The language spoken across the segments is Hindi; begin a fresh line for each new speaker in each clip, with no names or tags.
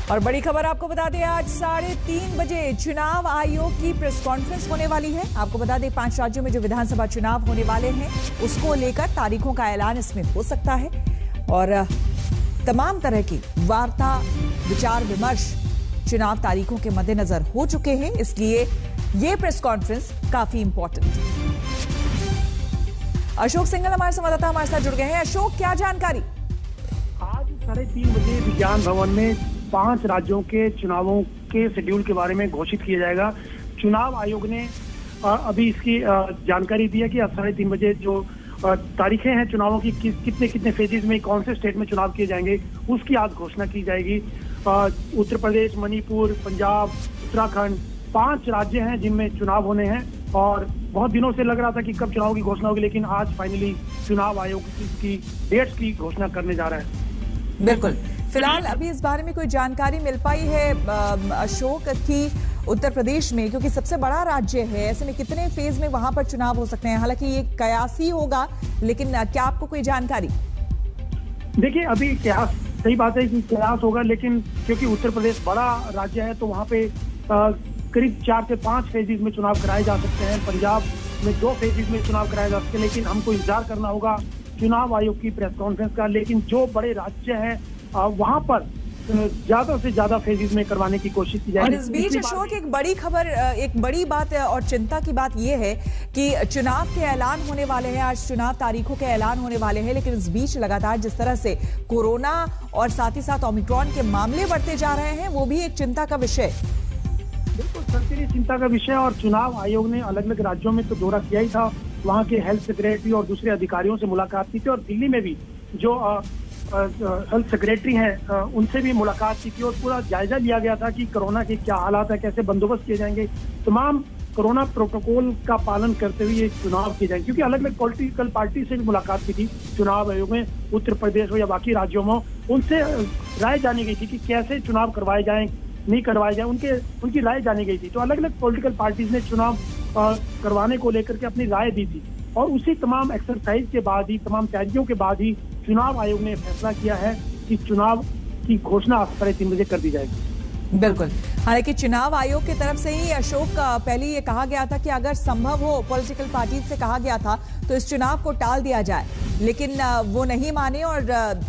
और बड़ी खबर आपको बता दें, आज 3:30 बजे चुनाव आयोग की प्रेस कॉन्फ्रेंस होने वाली है। आपको बता दें 5 राज्यों में जो विधानसभा चुनाव होने वाले हैं उसको लेकर तारीखों का ऐलान इसमें हो सकता है और तमाम तरह की वार्ता विचार विमर्श चुनाव तारीखों के मद्देनजर हो चुके हैं, इसलिए ये प्रेस कॉन्फ्रेंस काफी इंपॉर्टेंट है। अशोक सिंघल हमारे संवाददाता हमारे साथ जुड़ गए हैं। अशोक, क्या जानकारी?
आज 3:30 बजे विज्ञान भवन में 5 राज्यों के चुनावों के शेड्यूल के बारे में घोषित किया जाएगा। चुनाव आयोग ने अभी इसकी जानकारी दी है कि अब 3:30 बजे जो तारीखें हैं चुनावों की, कितने फेजेज में कौन से स्टेट में चुनाव किए जाएंगे, उसकी आज घोषणा की जाएगी। उत्तर प्रदेश, मणिपुर, पंजाब, उत्तराखंड 5 राज्य हैं जिनमें चुनाव होने हैं और बहुत दिनों से लग रहा था कि कब चुनाव की घोषणा होगी, लेकिन आज फाइनली चुनाव आयोग की डेट्स की घोषणा करने जा रहा है।
बिल्कुल, फिलहाल अभी इस बारे में कोई जानकारी मिल पाई है अशोक कि उत्तर प्रदेश में, क्योंकि सबसे बड़ा राज्य है, ऐसे में कितने फेज में वहां पर चुनाव हो सकते हैं? हालांकि ये कयास ही होगा, लेकिन क्या आपको कोई जानकारी?
देखिए, अभी कयास, सही बात है कि कयास होगा, लेकिन क्योंकि उत्तर प्रदेश बड़ा राज्य है तो वहां पे करीब 4 से 5 फेजेज में चुनाव कराए जा सकते हैं। पंजाब में 2 फेजेज में चुनाव कराए जा सकते हैं, लेकिन हमको इंतजार करना होगा चुनाव आयोग की प्रेस कॉन्फ्रेंस का। लेकिन जो बड़े राज्य हैं वहां पर ज्यादा से ज्यादा फेजेज में करवाने की कोशिश की जाएगी।
और इस बीच अशोक, एक बड़ी खबर, एक बड़ी बात और चिंता की बात यह है कि चुनाव के ऐलान होने वाले हैं, आज चुनाव तारीखों के ऐलान होने वाले हैं, लेकिन इस बीच लगातार जिस तरह से कोरोना और साथ ही साथ ओमिक्रॉन के मामले बढ़ते जा रहे हैं, वो भी एक चिंता का विषय।
बिल्कुल, सबके चिंता का विषय। और चुनाव आयोग ने अलग अलग राज्यों में तो दौरा किया ही था, वहाँ के हेल्थ सेक्रेटरी और दूसरे अधिकारियों से मुलाकात की थी और दिल्ली में भी जो हेल्थ सेक्रेटरी हैं उनसे भी मुलाकात की थी और पूरा जायजा लिया गया था कि कोरोना के क्या हालात है, कैसे बंदोबस्त किए जाएंगे, तमाम कोरोना प्रोटोकॉल का पालन करते हुए ये चुनाव किए जाएंगे। क्योंकि अलग अलग पॉलिटिकल पार्टी से भी मुलाकात की थी चुनाव आयोग में, उत्तर प्रदेश हो या बाकी राज्यों में, उनसे राय जानी गई थी कि कैसे चुनाव करवाए जाएं, नहीं करवाए जाए, उनकी राय जानी गई थी। तो अलग अलग पॉलिटिकल पार्टीज ने चुनाव करवाने को लेकर के अपनी राय दी थी और उसी तमाम एक्सरसाइज के बाद ही, तमाम तैयारियों के बाद ही चुनाव आयोग ने फैसला किया है कि चुनाव की घोषणा 3:30 बजे कर दी जाएगी।
बिल्कुल, हालांकि चुनाव आयोग की तरफ से ही अशोक पहले ये कहा गया था कि अगर संभव हो, पॉलिटिकल पार्टी से कहा गया था तो इस चुनाव को टाल दिया जाए, लेकिन वो नहीं माने और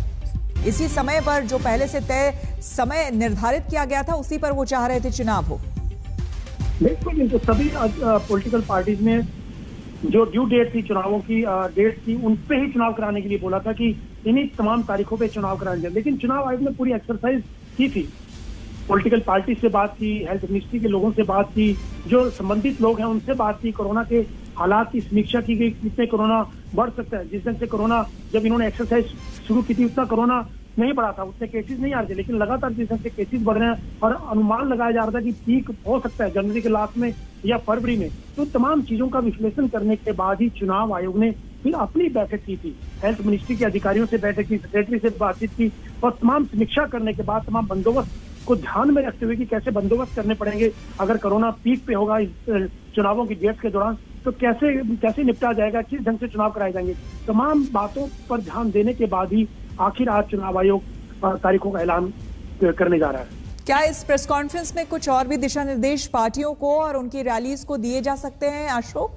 इसी समय पर जो पहले से तय समय निर्धारित किया गया था उसी पर वो चाह रहे थे चुनाव हो।
बिल्कुल, तो सभी पॉलिटिकल पार्टीज ने जो ड्यू डेट थी, चुनावों की डेट थी, उन पे ही चुनाव कराने के लिए बोला था कि इन्हीं तमाम तारीखों पे चुनाव कराने जाए। लेकिन चुनाव आयोग ने पूरी एक्सरसाइज की थी, पॉलिटिकल पार्टी से बात की, हेल्थ मिनिस्ट्री के लोगों से बात की, जो संबंधित लोग हैं उनसे बात की, कोरोना के हालात की समीक्षा की गई, कितने कोरोना बढ़ सकता है। जिस दिन से कोरोना, जब इन्होंने एक्सरसाइज शुरू की थी उतना कोरोना नहीं बढ़ा था, उतने केसेस नहीं आ रहे थे, लेकिन लगातार जिस दिन से केसेस बढ़ रहे हैं और अनुमान लगाया जा रहा था कि पीक हो सकता है जनवरी के लास्ट में या फरवरी में। तो तमाम चीजों का विश्लेषण करने के बाद ही चुनाव आयोग ने फिर अपनी बैठक की थी, हेल्थ मिनिस्ट्री के अधिकारियों से बैठक की, सेक्रेटरी से बातचीत की और तमाम समीक्षा करने के बाद तमाम बंदोबस्त को ध्यान में रखते हुए कि कैसे बंदोबस्त करने पड़ेंगे, अगर कोरोना पीक पे होगा इस चुनावों की डेट्स के दौरान तो कैसे निपटा जाएगा, किस ढंग से चुनाव कराए जाएंगे, तमाम बातों पर ध्यान देने के बाद ही आखिर आज चुनाव आयोग तारीखों का ऐलान करने जा रहा है।
क्या इस प्रेस कॉन्फ्रेंस में कुछ और भी दिशा निर्देश पार्टियों को और उनकी रैलीज को दिए जा सकते हैं अशोक?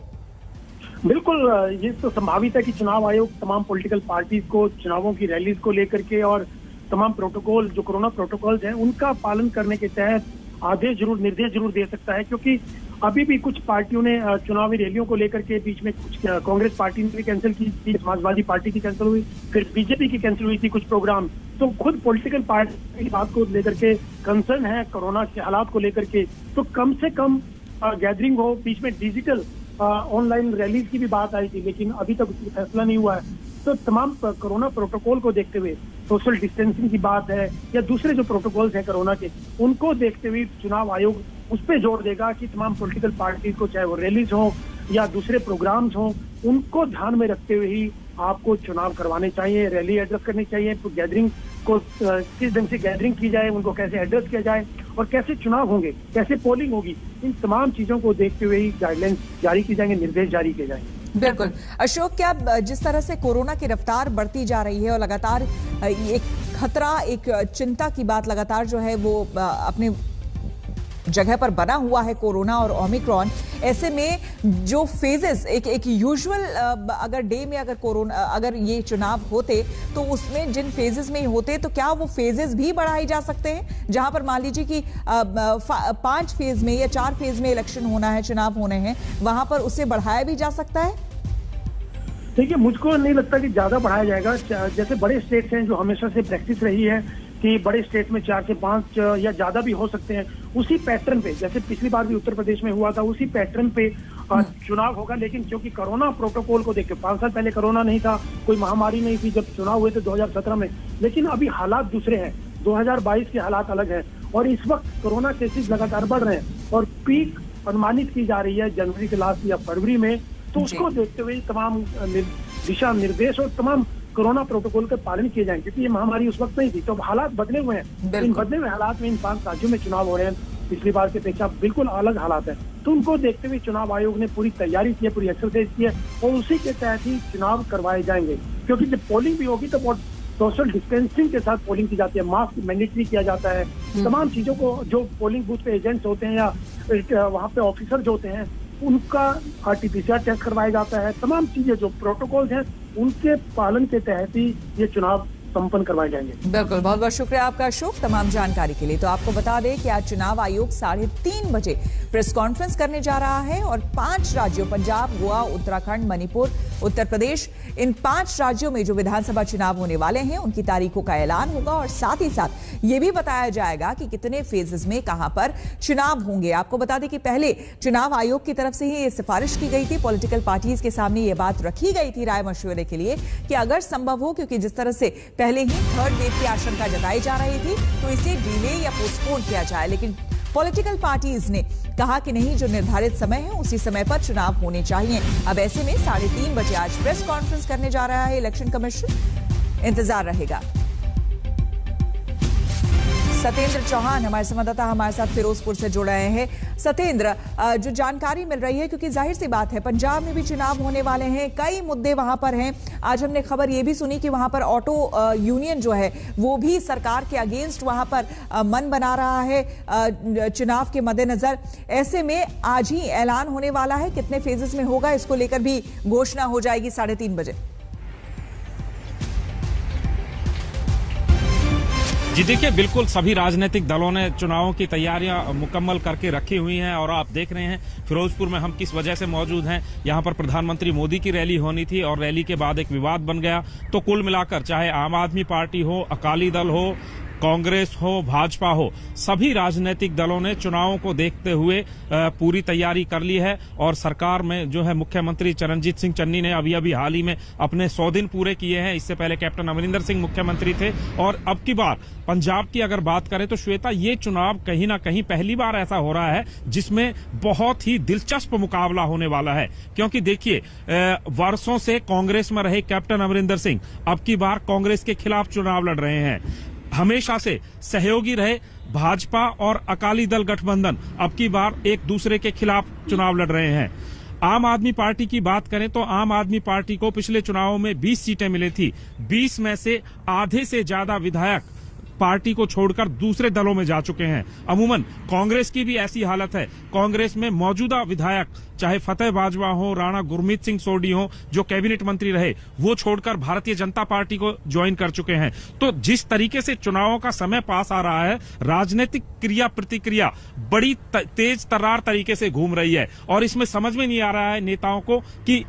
बिल्कुल, ये तो संभावित है कि चुनाव आयोग तमाम पॉलिटिकल पार्टीज को चुनावों की रैलीज को लेकर के और तमाम प्रोटोकॉल, जो कोरोना प्रोटोकॉल्स हैं, उनका पालन करने के तहत निर्देश जरूर दे सकता है। क्योंकि अभी भी कुछ पार्टियों ने चुनावी रैलियों को लेकर के बीच में कुछ, कांग्रेस पार्टी ने भी कैंसिल की थी, समाजवादी पार्टी की कैंसिल हुई, फिर बीजेपी की कैंसिल हुई थी कुछ प्रोग्राम। तो खुद पॉलिटिकल पार्टी की बात को लेकर के कंसर्न है कोरोना के हालात को लेकर के, तो कम से कम गैदरिंग हो, बीच में डिजिटल ऑनलाइन रैलीज की भी बात आई थी, लेकिन अभी तक उसका फैसला नहीं हुआ है। तो तमाम कोरोना प्रोटोकॉल को देखते हुए, सोशल डिस्टेंसिंग की बात है या दूसरे जो प्रोटोकॉल्स हैं कोरोना के, उनको देखते हुए चुनाव आयोग उस पर जोर देगा कि तमाम पॉलिटिकल पार्टी को, चाहे वो रैलीज हो या दूसरे प्रोग्राम्स हो, उनको ध्यान में रखते हुए ही आपको चुनाव करवाने चाहिए, रैली एड्रेस करनी चाहिए, तो गैदरिंग को किस ढंग से गैदरिंग की जाए, उनको कैसे एड्रेस किया जाए और कैसे चुनाव होंगे, कैसे पोलिंग होगी, इन तमाम चीजों को देखते हुए ही गाइडलाइंस जारी की जाएंगे, निर्देश जारी किए जाएंगे।
बिल्कुल अशोक, क्या जिस तरह से कोरोना की रफ्तार बढ़ती जा रही है और लगातार एक खतरा, एक चिंता की बात लगातार जो है वो अपने जगह पर बना हुआ है कोरोना और ओमिक्रॉन, ऐसे में जो फेजेस एक यूजुअल अगर डे में अगर ये चुनाव होते तो उसमें जिन फेजेस में होते तो क्या वो फेजेस भी बढ़ाए जा सकते हैं? जहां पर मान लीजिए कि 5 फेज में या 4 फेज में इलेक्शन होना है, चुनाव होने हैं, वहां पर उसे बढ़ाया भी जा सकता है?
देखिए, मुझको नहीं लगता कि ज्यादा बढ़ाया जाएगा। जैसे बड़े स्टेट्स हैं जो हमेशा से प्रैक्टिस रही है कि बड़े स्टेट में 4 से 5 या ज्यादा भी हो सकते हैं, उसी पैटर्न पे, जैसे पिछली बार भी उत्तर प्रदेश में हुआ था, उसी पैटर्न पे चुनाव होगा। लेकिन क्योंकि कोरोना प्रोटोकॉल को देखकर, 5 साल पहले कोरोना नहीं था, कोई महामारी नहीं थी जब चुनाव हुए थे 2017 में, लेकिन अभी हालात दूसरे हैं, 2022 के हालात अलग है और इस वक्त कोरोना केसेस लगातार बढ़ रहे हैं और पीक अनुमानित की जा रही है जनवरी के लास्ट या फरवरी में। तो उसको देखते हुए तमाम दिशा निर्देश और तमाम कोरोना प्रोटोकॉल के पालन किए जाएंगे, क्योंकि ये महामारी उस वक्त नहीं थी। तो हालात बदले हुए हैं, इन बदले हुए हालात में इन 5 राज्यों में चुनाव हो रहे हैं, पिछली बार की अपेक्षा बिल्कुल अलग हालात है। तो उनको देखते हुए चुनाव आयोग ने पूरी तैयारी की है, पूरी एक्सरसाइज की है और उसी के तहत ही चुनाव करवाए जाएंगे। क्योंकि जब पोलिंग भी होगी तो बहुत सोशल डिस्टेंसिंग के साथ पोलिंग की जाती है, मास्क मैंडेटरी किया जाता है, तमाम चीजों को जो पोलिंग बूथ पे एजेंट्स होते हैं या वहाँ पे ऑफिसर जो होते हैं उनका RT-PCR टेस्ट करवाया जाता है। तमाम चीजें जो प्रोटोकॉल्स हैं उनके पालन के तहत ही ये चुनाव संपन्न करवाए जाएंगे।
बिल्कुल, बहुत बहुत शुक्रिया आपका अशोक तमाम जानकारी के लिए। तो आपको बता दें कि आज चुनाव आयोग 3:30 बजे प्रेस कॉन्फ्रेंस करने जा रहा है और 5 राज्यों, पंजाब, गोवा, उत्तराखंड, मणिपुर, उत्तर प्रदेश, इन 5 राज्यों में जो विधानसभा चुनाव होने वाले हैं उनकी तारीखों का ऐलान होगा और साथ ही साथ ये भी बताया जाएगा कि कितने फेजेस में कहां पर चुनाव होंगे। आपको बता दें कि पहले चुनाव आयोग की तरफ से ही ये सिफारिश की गई थी, पॉलिटिकल पार्टीज के सामने ये बात रखी गई थी राय मशवरे के लिए कि अगर संभव हो, क्योंकि जिस तरह से पहले ही 3rd वेव की आशंका जताई जा रही थी, तो इसे डिले या पोस्टपोन किया जाए। लेकिन पॉलिटिकल पार्टीज ने कहा कि नहीं, जो निर्धारित समय है उसी समय पर चुनाव होने चाहिए। अब ऐसे में 3:30 बजे आज प्रेस कॉन्फ्रेंस करने जा रहा है इलेक्शन कमीशन, इंतजार रहेगा। सत्येंद्र चौहान हमारे संवाददाता हमारे साथ फिरोजपुर से जुड़ रहे हैं। सत्येंद्र, जो जानकारी मिल रही है, क्योंकि जाहिर सी बात है पंजाब में भी चुनाव होने वाले हैं, कई मुद्दे वहां पर हैं। आज हमने खबर ये भी सुनी कि वहां पर ऑटो यूनियन जो है वो भी सरकार के अगेंस्ट वहां पर मन बना रहा है चुनाव के मद्देनजर। ऐसे में आज ही ऐलान होने वाला है, कितने फेजेस में होगा इसको लेकर भी घोषणा हो जाएगी 3:30 बजे।
जी देखिए, बिल्कुल सभी राजनीतिक दलों ने चुनावों की तैयारियां मुकम्मल करके रखी हुई हैं और आप देख रहे हैं फिरोजपुर में हम किस वजह से मौजूद हैं। यहां पर प्रधानमंत्री मोदी की रैली होनी थी और रैली के बाद एक विवाद बन गया। तो कुल मिलाकर चाहे आम आदमी पार्टी हो, अकाली दल हो, कांग्रेस हो, भाजपा हो, सभी राजनीतिक दलों ने चुनावों को देखते हुए पूरी तैयारी कर ली है और सरकार में जो है मुख्यमंत्री चरणजीत सिंह चन्नी ने अभी हाल ही में अपने 100 दिन पूरे किए हैं। इससे पहले कैप्टन अमरिंदर सिंह मुख्यमंत्री थे और अब की बार पंजाब की अगर बात करें तो श्वेता, ये चुनाव कहीं ना कहीं पहली बार ऐसा हो रहा है जिसमें बहुत ही दिलचस्प मुकाबला होने वाला है। क्योंकि देखिए, वर्षों से कांग्रेस में रहे कैप्टन अमरिंदर सिंह अब की बार कांग्रेस के खिलाफ चुनाव लड़ रहे हैं। हमेशा से सहयोगी रहे भाजपा और अकाली दल गठबंधन अब की बार एक दूसरे के खिलाफ चुनाव लड़ रहे हैं। आम आदमी पार्टी की बात करें तो आम आदमी पार्टी को पिछले चुनावों में 20 सीटें मिली थी, 20 में से आधे से ज्यादा विधायक पार्टी को छोड़कर दूसरे दलों में जा चुके हैं। अमूमन कांग्रेस की भी ऐसी हालत है। कांग्रेस में मौजूदा विधायक चाहे फतेह बाजवा हो, राणा गुरमीत सिंह सोडी हो, जो कैबिनेट मंत्री रहे, वो छोड़कर भारतीय जनता पार्टी को ज्वाइन कर चुके हैं। तो जिस तरीके से चुनावों का समय पास आ रहा है, राजनीतिक क्रिया प्रतिक्रिया बड़ी तेज तर्रार तरीके से घूम रही है और इसमें समझ में नहीं आ रहा है नेताओं को कि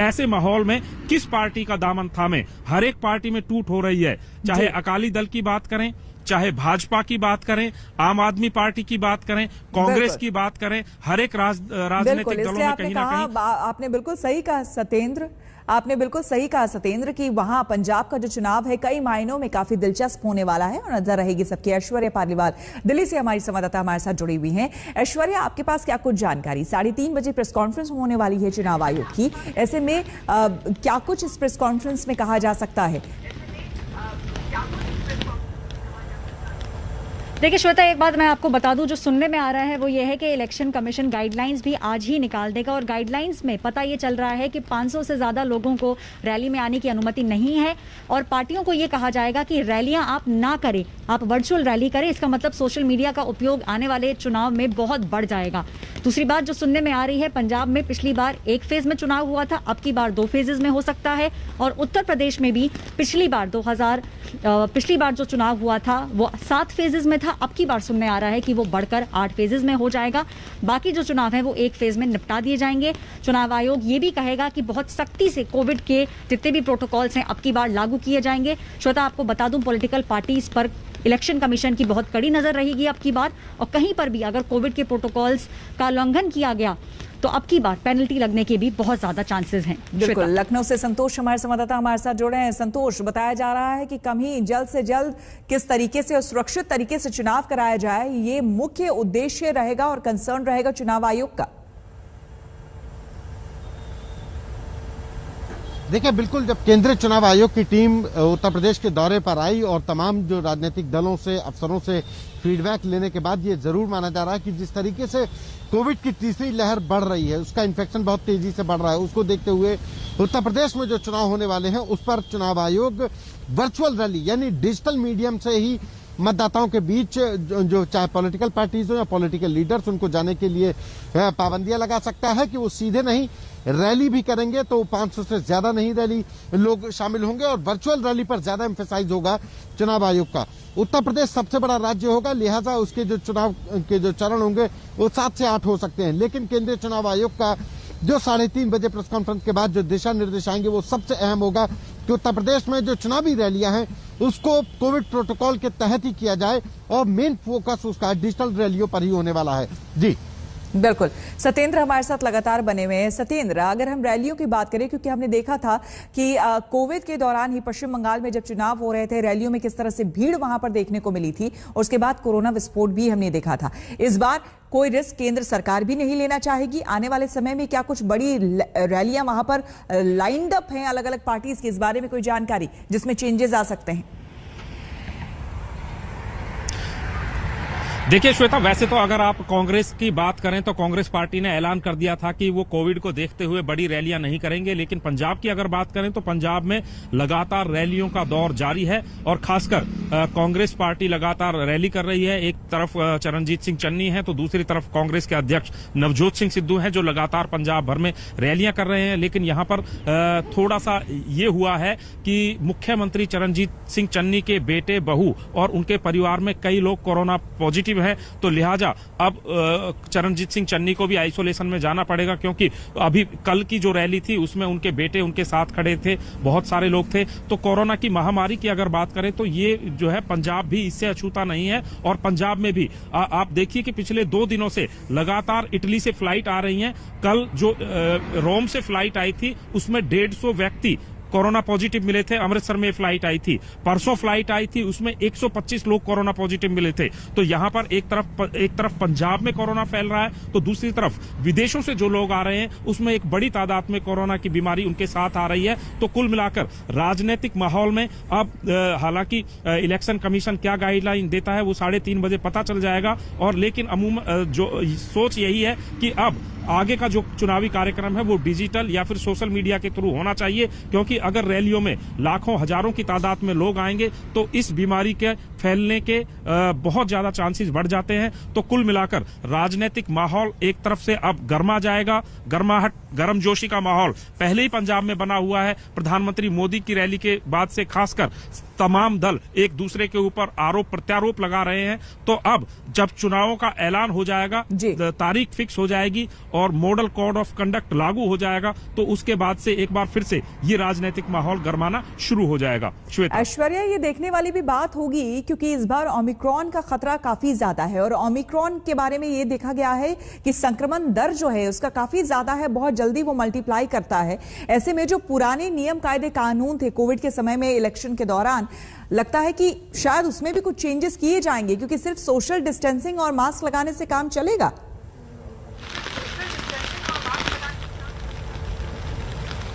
ऐसे माहौल में किस पार्टी का दामन थामे। हर एक पार्टी में टूट हो रही है, चाहे अकाली दल की बात करें, चाहे भाजपा की बात करें, आम आदमी पार्टी की बात करें, कांग्रेस की बात करें, हर एक राजनीतिक दलों में कहीं ना कहीं।
आपने बिल्कुल सही कहा सत्येंद्र, आपने बिल्कुल सही कहा सत्येंद्र कि वहां पंजाब का जो चुनाव है कई मायनों में काफी दिलचस्प होने वाला है और नजर रहेगी सबकी। ऐश्वर्या पालीवाल दिल्ली से हमारी संवाददाता हमारे साथ जुड़ी हुई हैं। ऐश्वर्या, आपके पास क्या कुछ जानकारी? 3:30 बजे प्रेस कॉन्फ्रेंस होने वाली है चुनाव आयोग की, ऐसे में क्या कुछ इस प्रेस कॉन्फ्रेंस में कहा जा सकता है?
देखिए श्वेता, एक बात मैं आपको बता दूं, जो सुनने में आ रहा है वो ये है कि इलेक्शन कमीशन गाइडलाइंस भी आज ही निकाल देगा और गाइडलाइंस में पता ये चल रहा है कि 500 से ज़्यादा लोगों को रैली में आने की अनुमति नहीं है और पार्टियों को ये कहा जाएगा कि रैलियां आप ना करें, आप वर्चुअल रैली करें। इसका मतलब सोशल मीडिया का उपयोग आने वाले चुनाव में बहुत बढ़ जाएगा। दूसरी बात जो सुनने में आ रही है, पंजाब में पिछली बार एक फेज में चुनाव हुआ था, अब की बार 2 फेजेज में हो सकता है और उत्तर प्रदेश में भी पिछली बार जो चुनाव हुआ था वो 7 फेजेज में था, अब की बार सुनने आ रहा है कि वो बढ़कर 8 फेजेज में हो जाएगा। बाकी जो चुनाव है वो एक फेज में निपटा दिए जाएंगे। चुनाव आयोग ये भी कहेगा कि बहुत सख्ती से कोविड के जितने भी प्रोटोकॉल्स हैं अब की बार लागू किए जाएंगे। श्वेता, आपको बता दूं, पॉलिटिकल पार्टीज पर इलेक्शन कमीशन की बहुत कड़ी नजर रहेगी अब की बार और कहीं पर भी अगर कोविड के प्रोटोकॉल्स का उल्लंघन किया गया तो अब की बार पेनल्टी लगने के भी बहुत ज्यादा चांसेस हैं।
बिल्कुल। लखनऊ से संतोष हमारे संवाददाता हमारे साथ जुड़े हैं। संतोष, बताया जा रहा है कि कम ही जल्द से जल्द किस तरीके से और सुरक्षित तरीके से चुनाव कराया जाए, ये मुख्य उद्देश्य रहेगा और कंसर्न रहेगा चुनाव आयोग का।
देखिए, बिल्कुल, जब केंद्रीय चुनाव आयोग की टीम उत्तर प्रदेश के दौरे पर आई और तमाम जो राजनीतिक दलों से, अफसरों से फीडबैक लेने के बाद ये जरूर माना जा रहा है कि जिस तरीके से कोविड की तीसरी लहर बढ़ रही है, उसका इन्फेक्शन बहुत तेजी से बढ़ रहा है, उसको देखते हुए उत्तर प्रदेश में जो चुनाव होने वाले हैं उस पर चुनाव आयोग वर्चुअल रैली यानी डिजिटल मीडियम से ही मतदाताओं के बीच जो चाहे पॉलिटिकल पार्टीज हो या पॉलिटिकल लीडर्स, उनको जाने के लिए पाबंदियां लगा सकता है कि वो सीधे नहीं रैली भी करेंगे तो 500 से ज्यादा नहीं रैली लोग शामिल होंगे और वर्चुअल रैली पर ज्यादा एम्फेसाइज होगा चुनाव आयोग का। उत्तर प्रदेश सबसे बड़ा राज्य होगा, लिहाजा उसके जो चुनाव के जो चरण होंगे वो 7 से 8 हो सकते हैं, लेकिन केंद्रीय चुनाव आयोग का जो 3:30 बजे प्रेस कॉन्फ्रेंस के बाद जो दिशा निर्देश आएंगे वो सबसे अहम होगा कि उत्तर प्रदेश में जो चुनावी रैलियां हैं उसको कोविड प्रोटोकॉल के तहत ही किया जाए और मेन फोकस उसका डिजिटल रैलियों पर ही होने वाला है। जी
बिल्कुल। सत्येंद्र हमारे साथ लगातार बने हुए हैं। सत्येंद्र, अगर हम रैलियों की बात करें, क्योंकि हमने देखा था कि कोविड के दौरान ही पश्चिम बंगाल में जब चुनाव हो रहे थे, रैलियों में किस तरह से भीड़ वहां पर देखने को मिली थी और उसके बाद कोरोना विस्फोट भी हमने देखा था। इस बार कोई रिस्क केंद्र सरकार भी नहीं लेना चाहेगी। आने वाले समय में क्या कुछ बड़ी रैलियां वहां पर लाइंड अप हैं अलग अलग पार्टीज की, इस बारे में कोई जानकारी जिसमें चेंजेस आ सकते हैं?
देखिए श्वेता, वैसे तो अगर आप कांग्रेस की बात करें तो कांग्रेस पार्टी ने ऐलान कर दिया था कि वो कोविड को देखते हुए बड़ी रैलियां नहीं करेंगे, लेकिन पंजाब की अगर बात करें तो पंजाब में लगातार रैलियों का दौर जारी है और खासकर कांग्रेस पार्टी लगातार रैली कर रही है। एक तरफ चरणजीत सिंह चन्नी है तो दूसरी तरफ कांग्रेस के अध्यक्ष नवजोत सिंह सिद्धू हैं जो लगातार पंजाब भर में रैलियां कर रहे हैं। लेकिन यहां पर थोड़ा सा ये हुआ है कि मुख्यमंत्री चरणजीत सिंह चन्नी के बेटे, बहू और उनके परिवार में कई लोग कोरोना पॉजिटिव है, तो लिहाजा अब चरणजीत सिंह चन्नी को भी आइसोलेशन में जाना पड़ेगा, क्योंकि अभी कल की जो रैली थी उसमें उनके बेटे उनके साथ खड़े थे, बहुत सारे लोग थे। तो कोरोना की महामारी की अगर बात करें तो ये जो है पंजाब भी इससे अछूता नहीं है और पंजाब में भी आप देखिए कि पिछले 2 दिनों से लगातार इटली से फ्लाइट आ रही हैं। कल जो रोम से फ्लाइट आई थी उसमें 150 व्यक्ति कोरोना पॉजिटिव मिले थे। अमृतसर में फ्लाइट आई थी, परसों फ्लाइट आई थी, उसमें 125 लोग कोरोना पॉजिटिव मिले थे। तो यहां पर एक तरफ पंजाब में कोरोना फैल रहा है तो दूसरी तरफ विदेशों से जो लोग आ रहे हैं उसमें एक बड़ी तादाद में कोरोना की बीमारी उनके साथ आ रही है। तो कुल मिलाकर राजनीतिक माहौल में अब हालांकि इलेक्शन कमीशन क्या गाइडलाइन देता है वो 3:30 बजे पता चल जाएगा और लेकिन अमूमन जो सोच यही है कि अब आगे का जो चुनावी कार्यक्रम है वो डिजिटल या फिर सोशल मीडिया के थ्रू होना चाहिए, क्योंकि अगर रैलियों में लाखों हजारों की तादाद में लोग आएंगे तो इस बीमारी के फैलने के बहुत ज्यादा चांसेस बढ़ जाते हैं। तो कुल मिलाकर राजनीतिक माहौल एक तरफ से अब गर्मा जाएगा, गर्मजोशी का माहौल पहले ही पंजाब में बना हुआ है। प्रधानमंत्री मोदी की रैली के बाद से खासकर तमाम दल एक दूसरे के ऊपर आरोप प्रत्यारोप लगा रहे हैं। तो अब जब चुनावों का ऐलान हो जाएगा, तारीख फिक्स हो जाएगी और मॉडल कोड ऑफ कंडक्ट लागू हो जाएगा तो उसके बाद से एक बार फिर से ये राजनीतिक माहौल गरमाना शुरू हो जाएगा। श्वेता,
ऐश्वर्या, ये देखने वाली भी बात होगी क्योंकि इस बार ओमिक्रॉन का खतरा काफी ज्यादा है और ओमिक्रॉन के बारे में ये देखा गया है कि संक्रमण दर जो है उसका काफी ज्यादा है, बहुत जल्दी वो मल्टीप्लाई करता है। ऐसे में जो पुराने नियम कायदे कानून थे कोविड के समय में इलेक्शन के दौरान, लगता है कि शायद उसमें भी कुछ चेंजेस किए जाएंगे क्योंकि सिर्फ सोशल डिस्टेंसिंग और मास्क लगाने से काम चलेगा।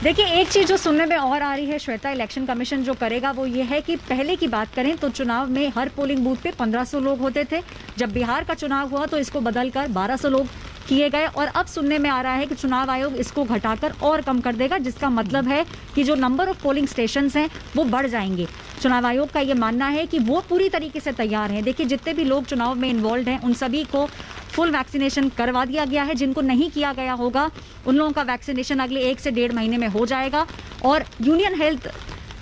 देखिए, एक चीज जो सुनने में और आ रही है श्वेता, इलेक्शन कमीशन जो करेगा वो ये है कि पहले की बात करें तो चुनाव में हर पोलिंग बूथ पे 1500 लोग होते थे। जब बिहार का चुनाव हुआ तो इसको बदलकर 1200 लोग किए गए और अब सुनने में आ रहा है कि चुनाव आयोग इसको घटाकर और कम कर देगा, जिसका मतलब है कि जो नंबर ऑफ पोलिंग स्टेशंस हैं वो बढ़ जाएंगे। चुनाव आयोग का ये मानना है कि वो पूरी तरीके से तैयार है। देखिए, जितने भी लोग चुनाव में इन्वॉल्व हैं उन सभी को फुल वैक्सीनेशन करवा दिया गया है। जिनको नहीं किया गया होगा उन लोगों का वैक्सीनेशन अगले 1 से 1.5 महीने में हो जाएगा। और यूनियन हेल्थ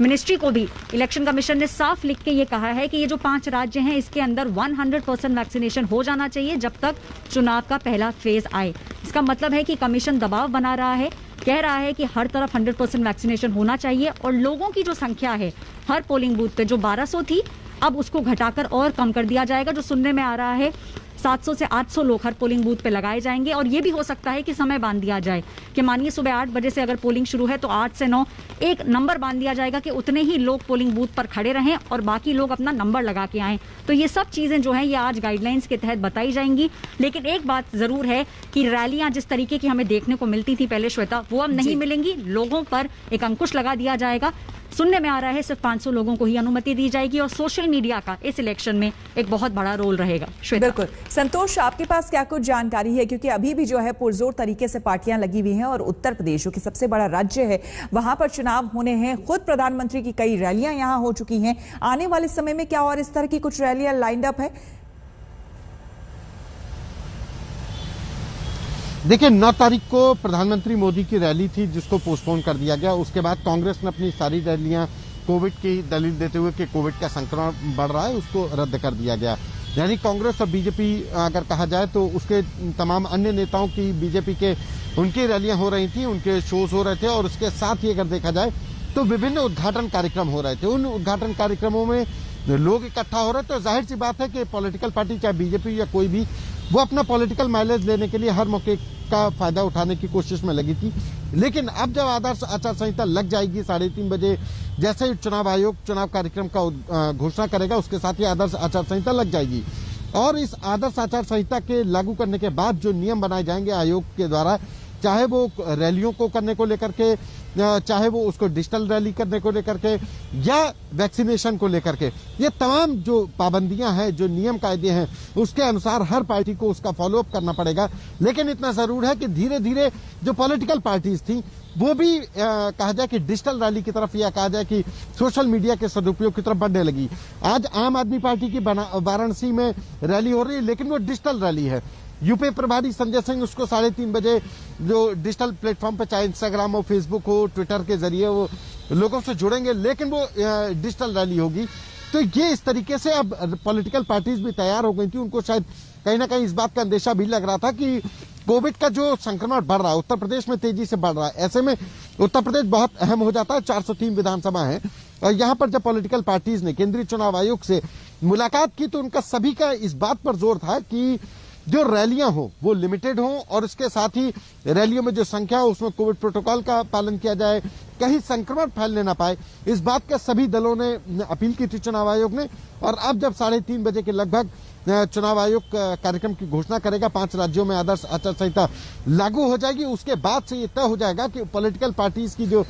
मिनिस्ट्री को भी इलेक्शन कमीशन ने साफ लिख के ये कहा है कि ये जो 5 राज्य हैं इसके अंदर 100% वैक्सीनेशन हो जाना चाहिए जब तक चुनाव का पहला फेज आए। इसका मतलब है कि कमीशन दबाव बना रहा है, कह रहा है कि हर तरफ 100% वैक्सीनेशन होना चाहिए और लोगों की जो संख्या है हर पोलिंग बूथ पे जो 1200 थी अब उसको घटाकर और कम कर दिया जाएगा। जो सुनने में आ रहा है 700 से 800 लोग हर पोलिंग बूथ पे लगाए जाएंगे। और ये भी हो सकता है कि समय बांध दिया जाए कि मानिए सुबह 8 बजे से अगर पोलिंग शुरू है तो 8 से 9 एक नंबर बांध दिया जाएगा कि उतने ही लोग पोलिंग बूथ पर खड़े रहें और बाकी लोग अपना नंबर लगा के आएं। तो ये सब चीजें जो हैं ये आज गाइडलाइंस के तहत बताई जाएंगी। लेकिन एक बात जरूर है कि रैलियां जिस तरीके की हमें देखने को मिलती थी पहले श्वेता, वो अब नहीं मिलेंगी। लोगों पर एक अंकुश लगा दिया जाएगा। सुनने में आ रहा है सिर्फ 500 लोगों को ही अनुमति दी जाएगी और सोशल मीडिया का इस इलेक्शन में एक बहुत बड़ा रोल रहेगा।
बिल्कुल संतोष, आपके पास क्या कुछ जानकारी है, क्योंकि अभी भी जो है पुरजोर तरीके से पार्टियां लगी हुई हैं और उत्तर प्रदेश जो कि सबसे बड़ा राज्य है वहां पर चुनाव होने हैं। खुद प्रधानमंत्री की कई रैलियां यहां हो चुकी हैं। आने वाले समय में क्या और इस तरह की कुछ रैलियां लाइंड अप है?
देखिए, 9 तारीख को प्रधानमंत्री मोदी की रैली थी जिसको पोस्टपोन कर दिया गया। उसके बाद कांग्रेस ने अपनी सारी रैलियां कोविड की दलील देते हुए कि कोविड का संक्रमण बढ़ रहा है उसको रद्द कर दिया गया। यानी कांग्रेस और बीजेपी अगर कहा जाए तो उसके तमाम अन्य नेताओं की बीजेपी के उनकी रैलियां हो रही थी, उनके शोज हो रहे थे और उसके साथ ही अगर देखा जाए तो विभिन्न उद्घाटन कार्यक्रम हो रहे थे। उन उद्घाटन कार्यक्रमों में लोग इकट्ठा हो रहे थे। तो जाहिर सी बात है कि पॉलिटिकल पार्टी चाहे बीजेपी या कोई भी, वो अपना पॉलिटिकल माइलेज लेने के लिए हर मौके का फायदा उठाने की कोशिश में लगी थी। लेकिन अब जब आदर्श आचार संहिता लग जाएगी 3:30 बजे, जैसे ही चुनाव आयोग चुनाव कार्यक्रम का घोषणा करेगा उसके साथ ही आदर्श आचार संहिता लग जाएगी। और इस आदर्श आचार संहिता के लागू करने के बाद जो नियम बनाए जाएंगे आयोग के द्वारा, चाहे वो रैलियों को करने को लेकर के, चाहे वो उसको डिजिटल रैली करने को लेकर के या वैक्सीनेशन को लेकर के, ये तमाम जो पाबंदियां हैं, जो नियम कायदे हैं, उसके अनुसार हर पार्टी को उसका फॉलोअप करना पड़ेगा। लेकिन इतना जरूर है कि धीरे धीरे जो पॉलिटिकल पार्टीज थी वो भी कहा जाए कि डिजिटल रैली की तरफ या कहा जाए कि सोशल मीडिया के सदुपयोग की तरफ बढ़ने लगी। आज आम आदमी पार्टी की वाराणसी में रैली हो रही है, लेकिन वो डिजिटल रैली है। यूपी प्रभारी संजय सिंह उसको 3:30 बजे जो डिजिटल प्लेटफॉर्म पे, चाहे इंस्टाग्राम हो, फेसबुक हो, ट्विटर के जरिए वो लोगों से जुड़ेंगे, लेकिन वो डिजिटल रैली होगी। तो ये इस तरीके से अब पॉलिटिकल पार्टीज भी तैयार हो गई थी। उनको शायद कहीं ना कहीं इस बात का अंदेशा भी लग रहा था कि कोविड का जो संक्रमण बढ़ रहा है उत्तर प्रदेश में तेजी से बढ़ रहा है, ऐसे में उत्तर प्रदेश बहुत अहम हो जाता है। 403 विधानसभा है और यहाँ पर जब पॉलिटिकल पार्टीज ने केंद्रीय चुनाव आयोग से मुलाकात की तो उनका सभी का इस बात पर जोर था कि जो रैलियां हो वो लिमिटेड हो और इसके साथ ही रैलियों में जो संख्या हो उसमें कोविड प्रोटोकॉल का पालन किया जाए, कहीं संक्रमण फैलने ना पाए। इस बात का सभी दलों ने अपील की थी चुनाव आयोग ने। और अब जब 3:30 बजे के लगभग चुनाव आयोग कार्यक्रम की घोषणा करेगा, 5 राज्यों में आदर्श आचार संहिता लागू हो जाएगी, उसके बाद से ये तय हो जाएगा कि पॉलिटिकल पार्टीज की जो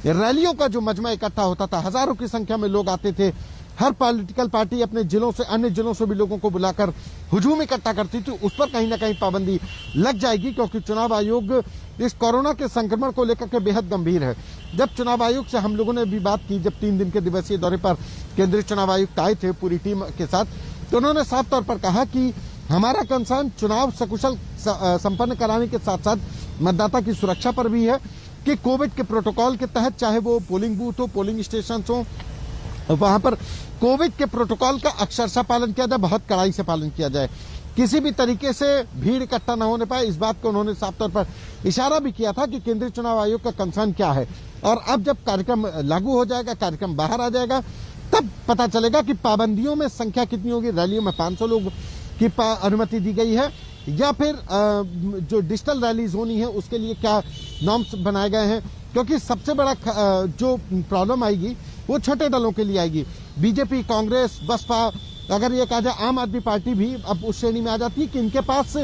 रैलियों का जो मजमा इकट्ठा होता था, हजारों की संख्या में लोग आते थे, हर पॉलिटिकल पार्टी अपने जिलों से, अन्य जिलों से भी लोगों को बुलाकर हुजूम इकट्ठा करती थी, उस पर कहीं ना कहीं पाबंदी लग जाएगी। क्योंकि चुनाव आयोग इस कोरोना के संक्रमण को लेकर के बेहद गंभीर है। जब चुनाव आयोग से हम लोगों ने भी बात की, जब 3 दिन के दिवसीय दौरे पर केंद्रीय चुनाव आयुक्त आए थे पूरी टीम के साथ, तो उन्होंने साफ तौर पर कहा कि हमारा कंसर्न चुनाव सकुशल संपन्न कराने के साथ साथ मतदाता की सुरक्षा पर भी है कि कोविड के प्रोटोकॉल के तहत, चाहे वो पोलिंग बूथ हो, पोलिंग स्टेशन हो, वहां पर कोविड के प्रोटोकॉल का अक्षरशः पालन किया जाए, बहुत कड़ाई से पालन किया जाए, किसी भी तरीके से भीड़ इकट्ठा न होने पाए। इस बात को उन्होंने साफ तौर पर इशारा भी किया था कि केंद्रीय चुनाव आयोग का कंसर्न क्या है। और अब जब कार्यक्रम लागू हो जाएगा, कार्यक्रम बाहर आ जाएगा, तब पता चलेगा कि पाबंदियों में संख्या कितनी होगी। रैलियों में 500 लोग की अनुमति दी गई है या फिर जो डिजिटल रैलीज होनी है उसके लिए क्या नॉर्म्स बनाए गए हैं। क्योंकि सबसे बड़ा जो प्रॉब्लम आएगी वो छोटे दलों के लिए आएगी। बीजेपी, कांग्रेस, बसपा, अगर ये कहा जाए आम आदमी पार्टी भी अब उस श्रेणी में आ जाती है कि इनके पास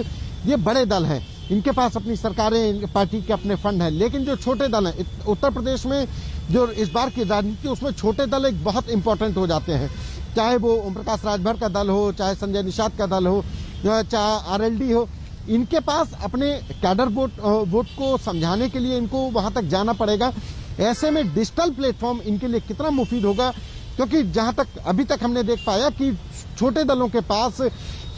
ये बड़े दल हैं, इनके पास अपनी सरकारें, पार्टी के अपने फंड हैं। लेकिन जो छोटे दल हैं उत्तर प्रदेश में, जो इस बार की राजनीति, उसमें छोटे दल एक बहुत इंपॉर्टेंट हो जाते हैं। चाहे वो ओम प्रकाश राजभर का दल हो, चाहे संजय निषाद का दल हो, चाहे आरएलडी हो, इनके पास अपने कैडर वोट को समझाने के लिए इनको वहां तक जाना पड़ेगा। ऐसे में डिजिटल प्लेटफॉर्म इनके लिए कितना मुफीद होगा, क्योंकि जहां तक अभी तक हमने देख पाया कि छोटे दलों के पास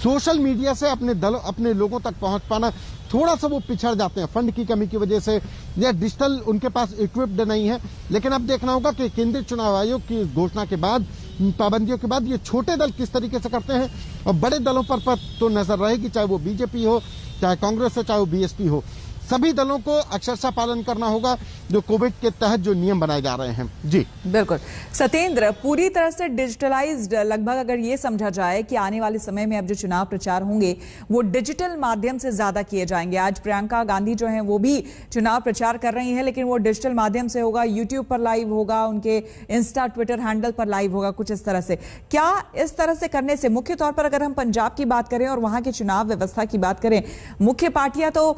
सोशल मीडिया से अपने लोगों तक पहुंच पाना थोड़ा सा वो पिछड़ जाते हैं, फंड की कमी की वजह से, या डिजिटल उनके पास इक्विप्ड नहीं है। लेकिन अब देखना होगा कि केंद्रीय चुनाव आयोग की घोषणा के बाद, पाबंदियों के बाद, ये छोटे दल किस तरीके से करते हैं। और बड़े दलों पर तो नजर रहेगी, चाहे वो बीजेपी हो, चाहे कांग्रेस हो, चाहे वो बीएसपी हो। सभी दलों को अक्षरशः पालन करना होगा जो कोविड के तहत जो नियम बनाए जा रहे हैं। जी
बिल्कुल सत्येंद्र, पूरी तरह से डिजिटलाइज्ड लगभग अगर ये समझा जाए कि आने वाले समय में अब जो चुनाव प्रचार होंगे वो डिजिटल माध्यम से ज्यादा किए जाएंगे। आज प्रियंका गांधी जो हैं वो भी चुनाव प्रचार कर रही हैं, लेकिन वो डिजिटल माध्यम से होगा, यूट्यूब पर लाइव होगा, उनके इंस्टा ट्विटर हैंडल पर लाइव होगा, कुछ इस तरह से। क्या इस तरह से करने से, मुख्य तौर पर अगर हम पंजाब की बात करें और वहां की चुनाव व्यवस्था की बात करें, मुख्य पार्टियां तो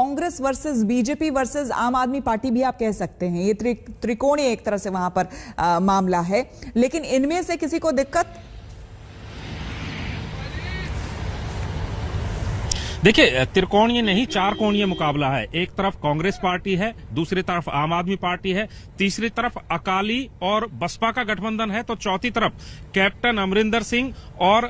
कांग्रेस वर्सेस बीजेपी वर्सेस आम आदमी पार्टी भी आप कह सकते हैं, ये त्रिकोणीय एक तरह से वहां पर मामला है, लेकिन इनमें से किसी को दिक्कत?
देखिए, त्रिकोणीय नहीं, चार कोणीय मुकाबला है। एक तरफ कांग्रेस पार्टी है, दूसरी तरफ आम आदमी पार्टी है, तीसरी तरफ अकाली और बसपा का गठबंधन है, तो चौथी तरफ कैप्टन अमरिंदर सिंह और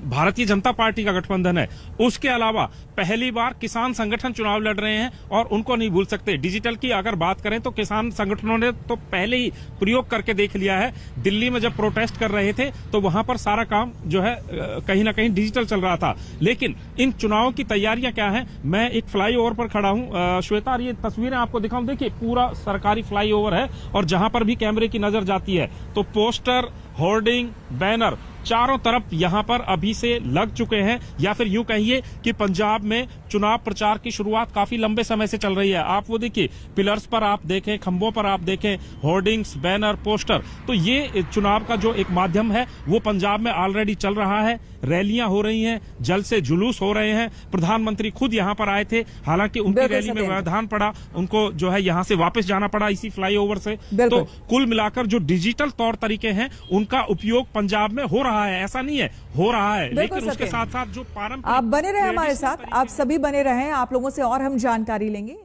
भारतीय जनता पार्टी का गठबंधन है। उसके अलावा पहली बार किसान संगठन चुनाव लड़ रहे हैं और उनको नहीं भूल सकते। डिजिटल की अगर बात करें तो किसान संगठनों ने तो पहले ही प्रयोग करके देख लिया है। दिल्ली में जब प्रोटेस्ट कर रहे थे तो वहां पर सारा काम जो है कहीं ना कहीं डिजिटल चल रहा था। लेकिन इन चुनावों की तैयारियां क्या हैं? मैं एक फ्लाईओवर पर खड़ा हूं श्वेता, ये तस्वीरें आपको दिखाऊं। देखिए, पूरा सरकारी फ्लाईओवर है और जहां पर भी कैमरे की नजर जाती है तो पोस्टर, होर्डिंग, बैनर चारों तरफ यहां पर अभी से लग चुके हैं, या फिर यूं कहिए कि पंजाब में चुनाव प्रचार की शुरुआत काफी लंबे समय से चल रही है। आप वो देखिए, पिलर्स पर आप देखें, खंभों पर आप देखें, होर्डिंग्स, बैनर, पोस्टर, तो ये चुनाव का जो एक माध्यम है वो पंजाब में ऑलरेडी चल रहा है। रैलियां हो रही हैं, जल्द से जुलूस हो रहे हैं। प्रधानमंत्री खुद यहां पर आए थे, हालांकि उनकी रैली में व्यवधान पड़ा, उनको जो है यहां से वापस जाना पड़ा इसी फ्लाईओवर से। तो कुल मिलाकर जो डिजिटल तौर तरीके हैं उनका उपयोग पंजाब में हो रहा है, ऐसा नहीं है, हो रहा है, लेकिन उसके साथ साथ जो पारंपरिक,
आप बने रहे हमारे साथ, आप सभी बने रहे, आप लोगों से और हम जानकारी लेंगे।